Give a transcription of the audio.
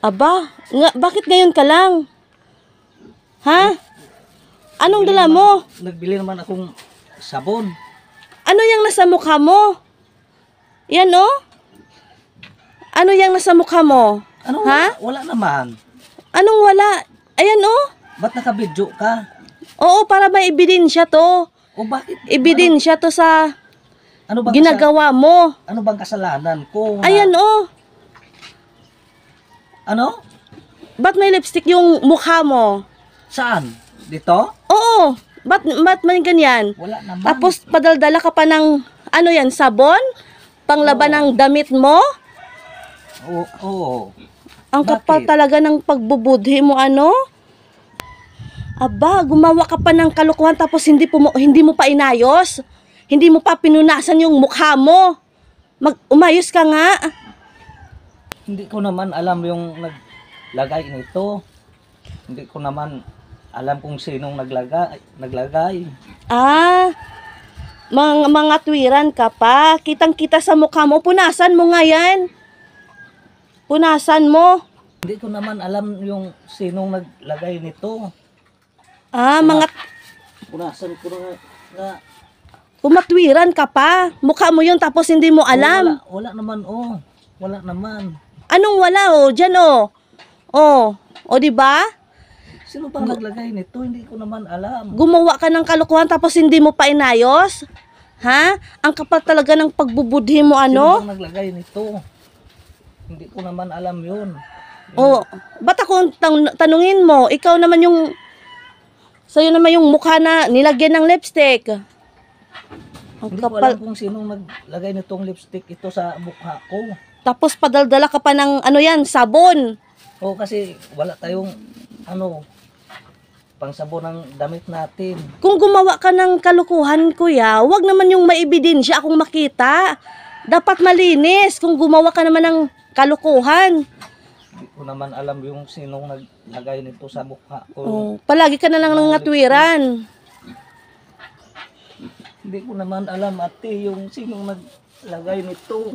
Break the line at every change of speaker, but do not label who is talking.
Aba, bakit ngayon ka lang? Ha? Anong dala mo?
Nagbili naman akong sabon.
Ano yung nasa mukha mo? Yan oh? Ano yung nasa mukha mo?
Ano?
Ha?
Wala naman.
Anong wala? Ayan oh?
Ba't nakabidyo ka?
Oo, para may ebidensya to.
O bakit?
Ebidensya to sa
Ano bang
ginagawa mo.
ano bang kasalanan ko?
Ayan oh.
Ano?
Ba't may lipstick yung mukha mo?
Saan? Dito?
Oo. Ba't may ganyan?
Wala naman.
Tapos padaldala ka pa ng ano yan, sabon? Panglaban ng damit mo?
Oo.
Ang kapal
Bakit?
talaga ng pagbubudhi mo ano? Aba, gumawa ka pa ng kalokohan tapos hindi mo pa inayos. Hindi mo pa pinunasan yung mukha mo. Umayos ka nga.
Hindi ko naman alam yung naglagay nito. Hindi ko naman alam kung sinong naglagay.
Ah, mga tuwiran ka pa. Kitang-kita sa mukha mo. Punasan mo nga yan. Punasan mo.
Hindi ko naman alam yung sinong naglagay nito.
Ah, mga
Punasan ko nga.
kumatwiran ka pa. Mukha mo yun tapos hindi mo alam.
Wala naman Wala naman.
Anong wala oh? Diyan oh. Oh, o di ba?
Sino bang naglagay nito? Hindi ko naman alam.
Gumawa ka ng kalokohan tapos hindi mo pa inayos? Ha? Ang kapal talaga ng pagbubudhi mo
Sino
ano?
bang naglagay nito? Hindi ko naman alam yun.
Oh, ba't ako tanungin mo? Ikaw naman yung sa'yo naman yung mukha na nilagyan ng lipstick. Ang
Hindi ko
kapal.
alam kung sinong naglagay nitong lipstick ito sa mukha ko.
Tapos padaldala ka pa ng ano yan, sabon.
O kasi wala tayong pangsabon ng damit natin.
Kung gumawa ka ng kalukuhan, kuya, wag naman yung may ebidensya akong makita. Dapat malinis kung gumawa ka naman ng kalukuhan.
Hindi ko naman alam yung sinong naglagay nito sa mukha ko.
Oh, palagi ka na lang ng ngatwiran.
Hindi ko naman alam ate yung sinong naglagay nito.